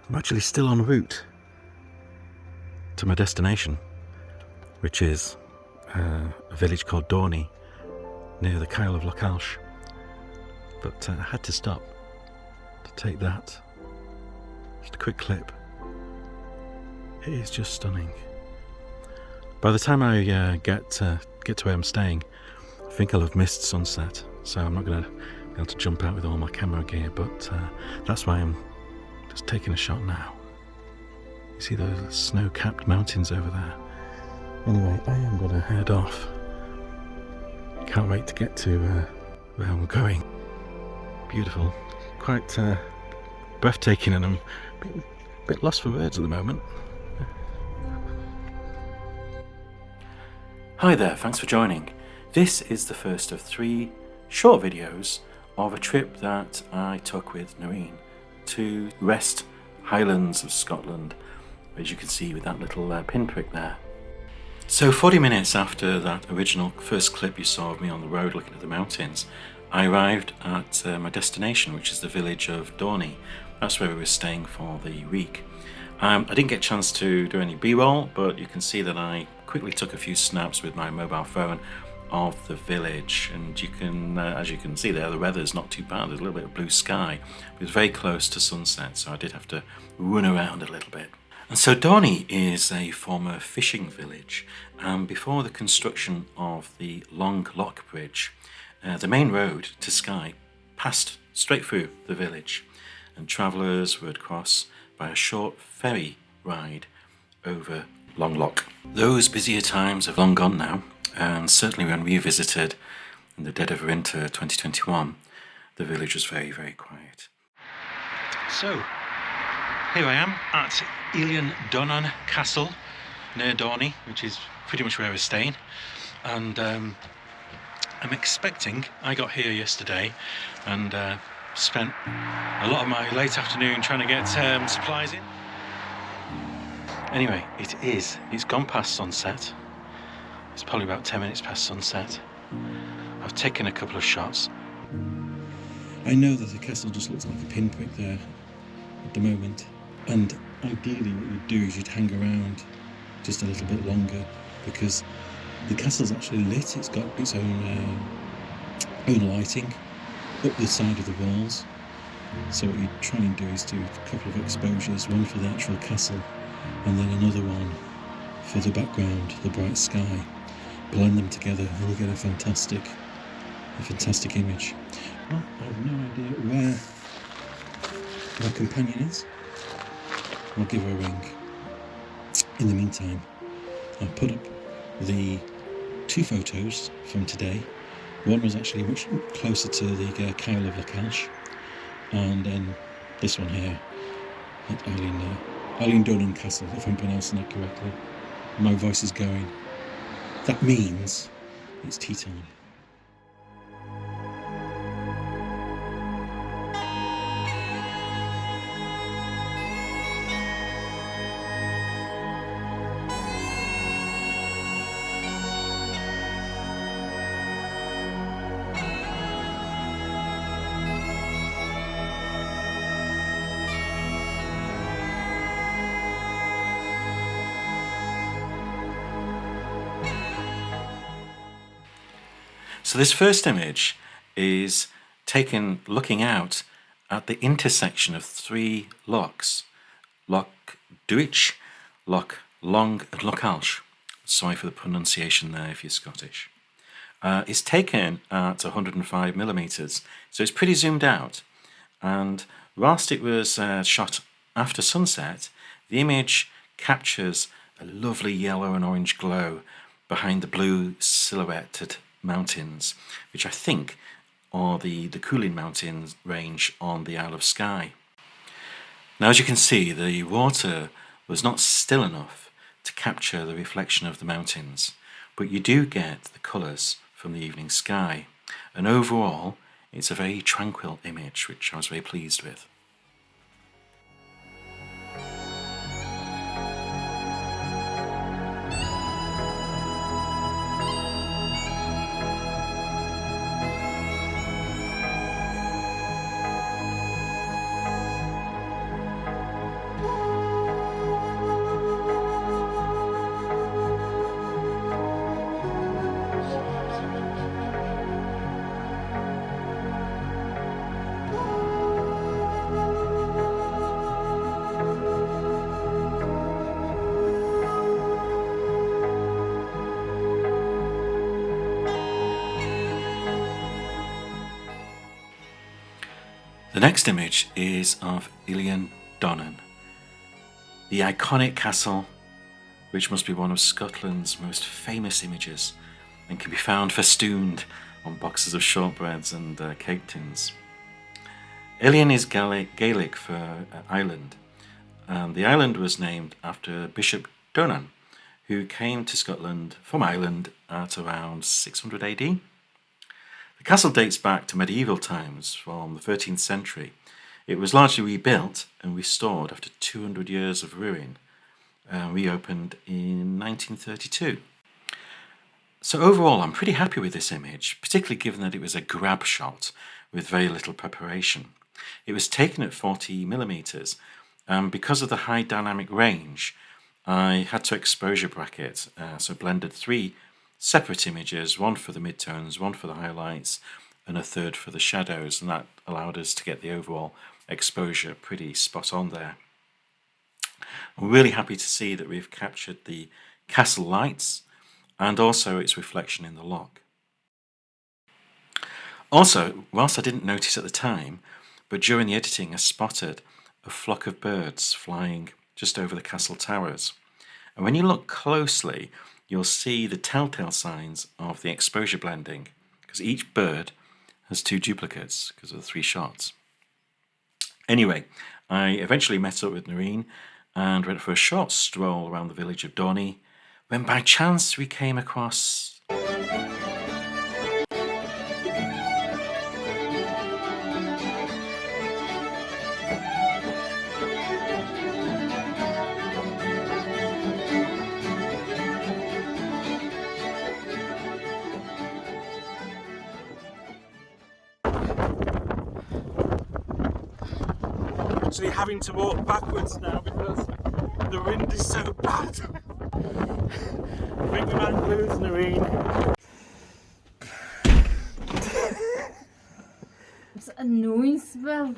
I'm actually still en route to my destination, which is a village called Dorney, near the Kyle of Lochs. But I had to stop to take that. Just a quick clip. It is just stunning. By the time I get to where I'm staying, I think I'll have missed sunset, so I'm not going to be able to jump out with all my camera gear, but that's why I'm just taking a shot now. You see those snow-capped mountains over there? Anyway, I am going to head off. Can't wait to get to where I'm going. Beautiful, quite breathtaking, and I'm a bit lost for words at the moment. Hi there, thanks for joining. This is the first of 3 short videos of a trip that I took with Noreen to West Highlands of Scotland, as you can see with that little pinprick there. So 40 minutes after that original first clip you saw of me on the road looking at the mountains, I arrived at my destination, which is the village of Dorney. That's where we were staying for the week. I didn't get a chance to do any b-roll, but you can see that I quickly took a few snaps with my mobile phone of the village, and you can, as you can see there, the weather's not too bad. There's a little bit of blue sky. It was very close to sunset, so I did have to run around a little bit. And so Dorney is a former fishing village, and before the construction of the long Loch bridge, the main road to Skye passed straight through the village, and travellers would cross by a short ferry ride over Long Loch. Those busier times have long gone now, and certainly when we visited in the dead of winter 2021, the village was very, very quiet. So, here I am at Eilean Castle near Dorney, which is pretty much where we're staying, and I'm expecting, I got here yesterday and spent a lot of my late afternoon trying to get supplies in. Anyway, it's gone past sunset. It's probably about 10 minutes past sunset. I've taken a couple of shots. I know that the castle just looks like a pinprick there at the moment, and ideally what you'd do is you'd hang around just a little bit longer, because the castle's actually lit. It's got its own lighting up the side of the walls. So what you try and do is do a couple of exposures, one for the actual castle and then another one for the background, the bright sky. Blend them together and you get a fantastic image. Well, I have no idea where my companion is. I'll give her a ring. In the meantime, I'll put up the 2 photos from today. One was actually much closer to the Kyle of Lochs, and then this one here at Eilean Castle, if I'm pronouncing that correctly. My voice is going. That means it's tea time. So this first image is taken looking out at the intersection of 3 lochs, Loch Duich, Loch Long and Loch Alsh. Sorry for the pronunciation there if you're Scottish. It's taken at 105 millimeters, so it's pretty zoomed out. And whilst it was shot after sunset, the image captures a lovely yellow and orange glow behind the blue silhouetted mountains, which I think are the Coolin Mountains range on the Isle of Skye. Now, as you can see, the water was not still enough to capture the reflection of the mountains, but you do get the colours from the evening sky, and overall it's a very tranquil image, which I was very pleased with. The next image is of Donnan, the iconic castle, which must be one of Scotland's most famous images and can be found festooned on boxes of shortbreads and cake tins. Ilion is Gaelic for island, and the island was named after Bishop Donnan, who came to Scotland from Ireland at around 600 AD. The castle dates back to medieval times from the 13th century. It was largely rebuilt and restored after 200 years of ruin, reopened in 1932. So overall, I'm pretty happy with this image, particularly given that it was a grab shot with very little preparation. It was taken at 40mm, and because of the high dynamic range, I had to exposure bracket, so blended 3 separate images, one for the midtones, one for the highlights, and a third for the shadows, and that allowed us to get the overall exposure pretty spot on there. I'm really happy to see that we've captured the castle lights and also its reflection in the loch. Also, whilst I didn't notice at the time, but during the editing I spotted a flock of birds flying just over the castle towers. And when you look closely, you'll see the telltale signs of the exposure blending, because each bird has 2 duplicates because of the 3 shots. Anyway, I eventually met up with Noreen and went for a short stroll around the village of Dorney, when by chance we came across actually having to walk backwards now because the wind is so bad. I think we might lose Noreen. What's a noise, Will?